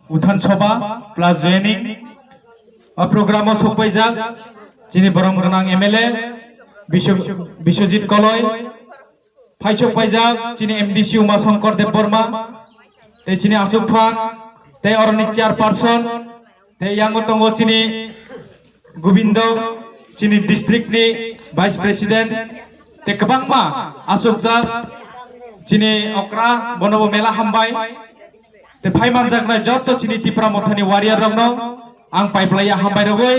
उथान सभा प्लास जयनिं प्रोग्राम सफैजाक जिनि बरम गोनां एमएलए बिश्वजित कलय फाइसो पैजाक जिनि एमडीसी उमा शंकर देव बर्मा ते जिनि आसुफां ते अरनि चेयारपार्सन ते यांगो तंगो जिनि गोविंद जिनि डिस्ट्रिक्ट नि वाइस प्रेसिडेंट ते गोबांमा आसुकजाक जिनि अक्रा बनबो मेला हामबाय ते फाइमान जागनाय जत्त जिनि तिप्रा मथानि वारियार रंनो आं पाइपलाया हामबाय रगै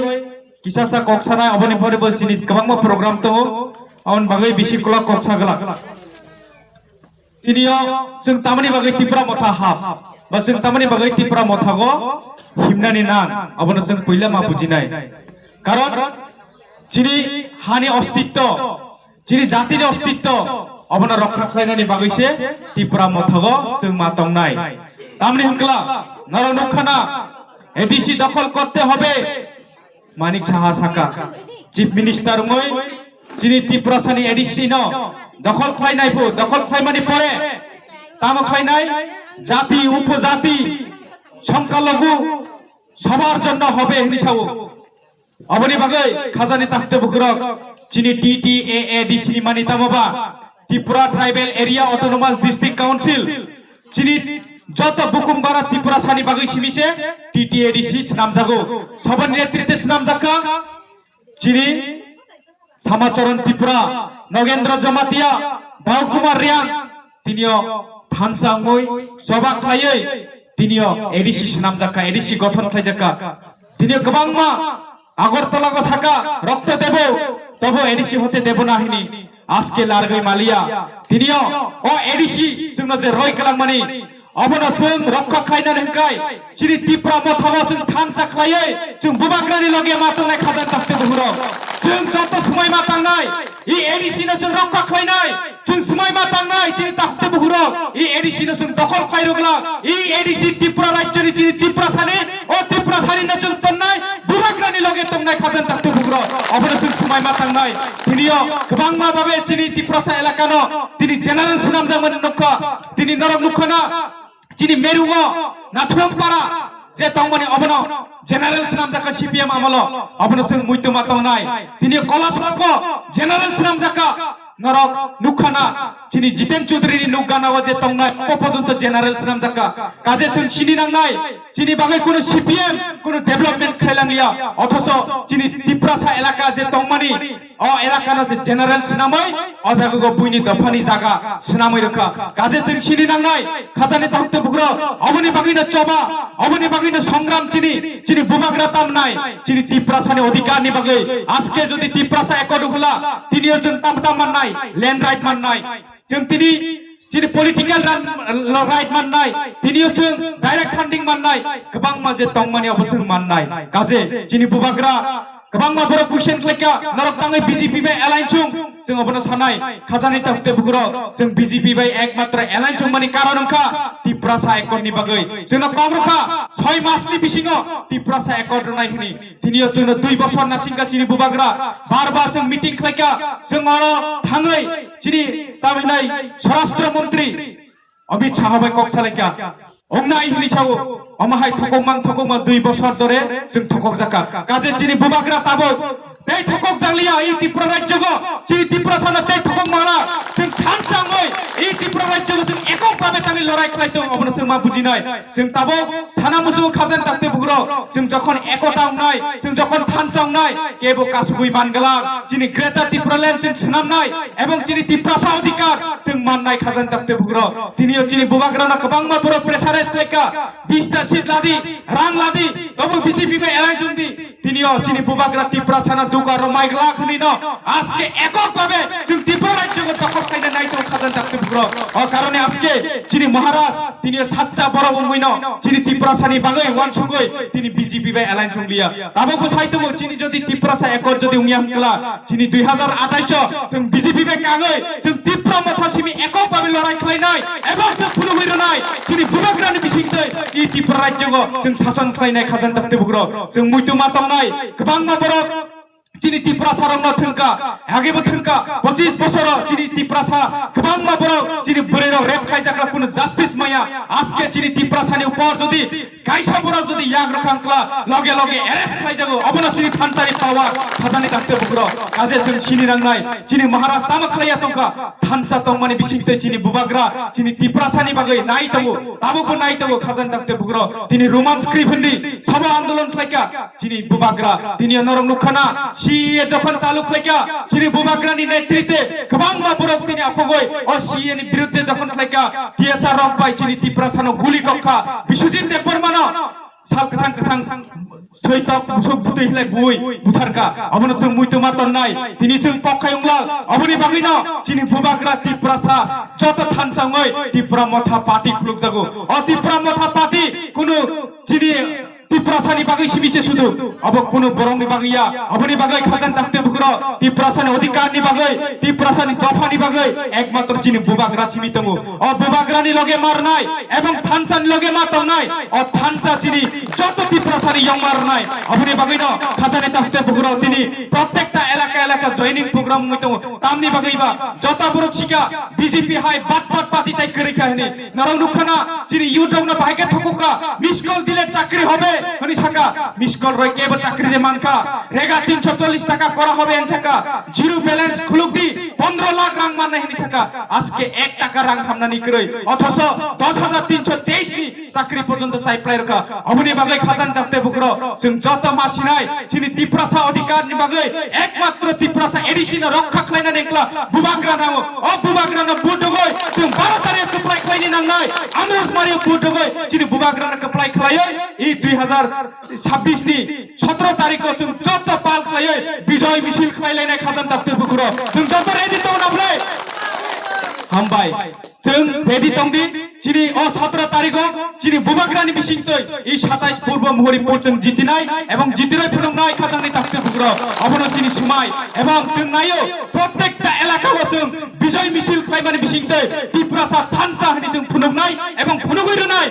किसासा कक्सानाय अबनि फरेबो जिनि गोबांमा प्रोग्राम दङ अन बागै बिसि क्लक कक्सागला इनियो जों तामानि बागै तिप्रा मथा हाब बा जों तामानि बागै तिप्रा मथागो हिमनानि नां अबनो जों पहिला मा बुजिनाय कारण जिनि हानि अस्तित्व जिनि जातिनि अस्तित्व अबनो रक्षा खालायनानि बागैसे तिप्रा मथागो जों मा तंनाय तामनि हंकला नरनुखाना एडीसी दखल करते হবে मानिक साहा साका चीफ मिनिस्टार मै जिनि त्रिपुरासानि एडीसी न दखल खायनायफो दखल खायमानि परे ताम खायनाय जाति उपजाति संख्यालघु सबार जन्य হবে हिसाब अबनि बागै खाजानि ताखते बुखरक जिनि टीटीएएडीसी नि मानि तामबा Tripura tribal area autonomous district council जिनि जत बुकुमबारा त्रिपुरा सानि बागै सिमिसे टीटीएडीसी नामजागो सबन नेतृत्वे नामजाका जिनि सामाचरण त्रिपुरा नगेंद्र जमातिया दाउ कुमार रियां तिनियो थानसांगै सभा खायै तिनियो एडीसी नामजाका एडीसी गठन खायजाका तिनियो गोबांमा আগরতলাগো সাকা রক্ত দেব তবু এডিসি হতে দেব না হিনি আজকে লারগৈ মালিয়া তিনিও ও এডিসি जोंनो जे रय कलांमानि अबनो जों रक्षा खायनानै हंखाय जिनि त्रिपुरा मथागो जों थान जाख्लायै जों बुबाग्रानि लगे मातंनाय खाजान ताखते बुहुर जों जत समय मातांनाय इ एडिसि नो जों रक्षा खायनाय जों समय मातांनाय जिनि ताखते बुहुर इ एडिसि नो जों दखल खायरोगला इ एडिसि त्रिपुरा राज्यनि जिनि त्रिपुरा सानि ओ त्रिपुरा सानि नो जों तन्नाय बुबाग्रानि लगे तंनाय खाजान ताखते बुहुर अबनो जों समय मातांनाय तिनियो गोबां माबाबे जिनि त्रिपुरा सा एलाकानो तिनि जेनारेल नामजामोन नखा तिनि नरक नखना जिनि मेरुगो नाथुरमपारा जे तंगमनि अबनो जेनारेल नामजाका सीपीएम आमलो अबनो जों मुइतो मातंनाय तिनि कलासको जेनारेल नामजाका नरक नुखाना जिनि जितेन चौधुरीनि नुगानाव जे तंनाय पर्यन्त जेनारेल नामजाका काजे जों सिनि नांनाय जिनि बागै कोनो सीपीएम कोनो डेभलपमेन्ट खायलांलिया अथस जिनि त्रिपुरासा एलाका जे तंगमनि अ एलाकानो जे जेनारेल नामै अजागो बुइनि दफानि जागा नामै रखा काजे जों सिनि नांनाय खाजानि ताखते बुग्र अबनि बागैनो चबा अबनि बागैनो संग्राम जिनि बुबाग्रा तामनाय जिनि त्रिपुरासानि अधिकारनि बागै आजके जदि त्रिपुरासा एकर्ड होला तिनियो जों तामता माननाय लैंड राइट माननाय जों तिनि जिनि पॉलिटिकल राइट माननाय तिनियो जों डायरेक्ट फंडिंग माननाय गोबां माजे तंगमानि अबसों माननाय काजे जिनि बुबाग्रा गोबां माबोर क्वेश्चन क्लेका नरक तांगै बीजेपी बाय एलाइन छुं जों अबनो सानाय खाजानि ताखते बुग्र जों बीजेपी बाय एकमात्र एलाइन छुं मानि कारण अंखा त्रिपुरासा एकर्डनि बागै जोंनो कंग्रखा 6 मासनि बिसिङो त्रिपुरासा एकर्ड नाय हिनि तिनियो जोंनो 2 बोसोर नासिंगा जिनि बुबाग्रा बार जों मीटिंग क्लेका जों थाङै जिनि तामिनाय स्वराष्ट्र मंत्री अमित शाह बाय कक्सालेका ओंनाय हिनि साव अमाहाय थकमा 2 बोसोर दरे जों थकक जाका काजे जिनि बुबाग्रा ताबो तै थकक जांलिया इ त्रिपुरा राज्यगो जिनि त्रिपुरा साना तै थकक माला जों थान जाङै इ त्रिपुरा राज्यगो जों एकक भाबे तांनि लड़ाई खालायदों अबनो जों मा बुजिनाय जों ताबो साना मुसु खाजान ताखते बुग्र जों जखन एकता हमनाय जों जखन थान जांनाय केबो कासुगुइ मानगला जिनि ग्रेटर त्रिपुरा लैंड जों सनामनाय एवं जिनि त्रिपुरासा अधिकार जों माननाय खाजान ताखते बुग्र तिनियो जिनि बुबाग्राना गोबां मा बर प्रेसाराइज लेका 20 ता सीट लादि रां लादि तबो बीजेपी बे एलाइन जुंदि तिनियो जिनि बुबाग्रा त्रिपुरा साना दुकार माइगला खनिनो आजके एकक भाबे जों त्रिपुरा राज्यको दखल खायना नायतो खाजान ताखते बुग्र अ कारणे आजके जिनि महाराज तिनियो सातचा बरो उमैनो जिनि त्रिपुरा सानि बागै वानसुगै तिनि बीजेपी बे एलाइन जुंलिया ताबो बसाइतमो जिनि जदि त्रिपुरासा एकर्ड जदि उंगिया हंकला जिनि 2028 जों बीजेपी बे कागै जों त्रिपुरा मथासिमि एकक भाबे लड़ाई खालायनाय एबं जों फुलुगैरनाय जिनि बुबाग्रानि बिसिंदै जि त्रिपुरा राज्यको जों शासन खालायनाय खाजान ताखते बुग्र जों मुइतो मातंनाय गोबां Mabar Cini Tiprasa rong no thengka age bo thengka 25 bosor cini Tiprasa kebang ma borok cini borero rap khai jakla kono justice maya aske cini Tiprasa ni upor jodi kaisa borok jodi yag rakhangkla loge loge arrest khai jago abono cini thanchari pawa khajani takte bugro kaje sung cini rangnai cini maharashtra ma khlaya tongka thancha tongmani bisingte cini bubagra cini Tiprasa ni bagai nai tongo tabo bo nai tongo khajan takte bugro tini roman script hindi sabha andolon khlaika cini bubagra tini norong nukhana CA যখন চালু খাইকা চিনি বুবাগ্রানি নেতৃত্বে কবাংবা বরক তিনি আফগই ও CA নি বিরুদ্ধে যখন খাইকা TSR রংপাই চিনি তিপ্রাসানো গুলি কক্ষা বিশ্বজিৎ দেববর্মানো সাল কথাং কথাং সৈতক মুসক বুতে হিলাই বই বুথারকা অবন সং মুইতো মাতন নাই তিনি সং পখায়ংলাল অবনি বাগিনো চিনি বুবাগ্রা তিপ্রাসা যত থানসাংই তিপ্রা মথা পার্টি খুলুক জাগো ও তিপ্রা মথা পার্টি কোনো চিনি Tiprasa ni bagai simise sudu abo kuno borong ni bagia abo ni bagai khajan takte bukro Tiprasa ni odhikar ni bagai Tiprasa ni dofa ni bagai ekmatro chini bubagra simitongo o bubagra ni loge mar nai ebong thancha ni loge matong nai o thancha chini joto Tiprasa ni yong mar nai abo ni bagai no khajani takte bukro tini প্রত্যেকটা এলাকা এলাকা joining programme হইতো তামনি বাগাইবা যত বড় শিকা BJP high but but পাতি তাই করে খাহনি নরং নুখানা চিনি ইউটিউব না ভাইকে ঠকুকা মিস কল দিলে চাকরি হবে হনি ছাকা মিস কল রয় কেব চাকরি দে মানকা রেগা 340 টাকা করা হবে এন ছাকা জিরো ব্যালেন্স খুলুক দি 15 লাখ রাং মান নাহি ছাকা আজকে 1 টাকা রাং হামনা নি কই অথচ 10323 নি চাকরি পর্যন্ত চাই প্লাই রাখা অবনি বাগাই খাজান তাকতে বকর जों যত মাসি নাই চিনি তিপ্রাসা অধিকার নি বাগাই একমাত্র তিপ্রাসা এডিশন রক্ষা খাইনা দেখলা বুবাগ্রা নাও ও বুবাগ্রা না বুডগই जों 12 তারিখ কপ্লাই খাইনি নাংনাই আমরস মারি বুডগই চিনি বুবাগ্রা না কপ্লাই খাইয় এই 2026 নি 17 তারিখ जों যত পাল খাইয় বিজয় মিছিল খাইলাইনাই খাজান তাকতে বকর जों যত রেডি তো নাবলাই হামবাই जों রেডি তংদি চিনি ও 17 তারিখ চিনি বুবাগ্রানি বিসিংতই এই 27 পূর্ব মহরিপুর जों জিতিনাই এবং জিতিরই ফুনংনাই খাজানি তাকতে বুগ্র অবন চিনি সুমাই এবং जों নাইও প্রত্যেকটা এলাকাও जों বিজয় মিছিল খাইবানি বিসিংতই তিপ্রাসা থানচা হনি जों ফুনংনাই এবং ফুনগইর নাই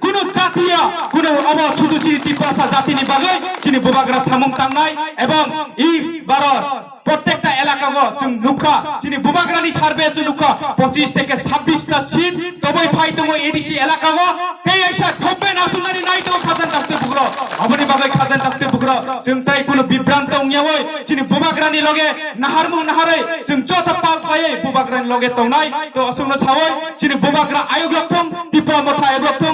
কোন জাতিয়া কোন অব শুধু চিনি তিপ্রাসা জাতিনি বাগৈ চিনি বুবাগ্রা সামং তাংনাই এবং এই বারর প্রত্যেকটা এলাকাও जों নুখা চিনি বুবাগ্রানি সার্ভে जों নুখা 25 থেকে 26 টা সিট তবই ফাই দङ এডিসি এলাকাও তেই আইসা ঠবে নাসুনারি নাই তো খাজান তাকতে বুগ্র অবনি বাগৈ খাজান তাকতে বুগ্র जों তাই কোন বিভ্রান্ত উনিয়াওই চিনি বুবাগ্রানি লগে নাহারমু নাহাरै जों যত পাল খাই বুবাগ্রানি লগে তংনাই তো অসংন সাওই চিনি বুবাগ্রা আয়োগ লক্ষং তিপ্রা মথা আয়োগ লক্ষং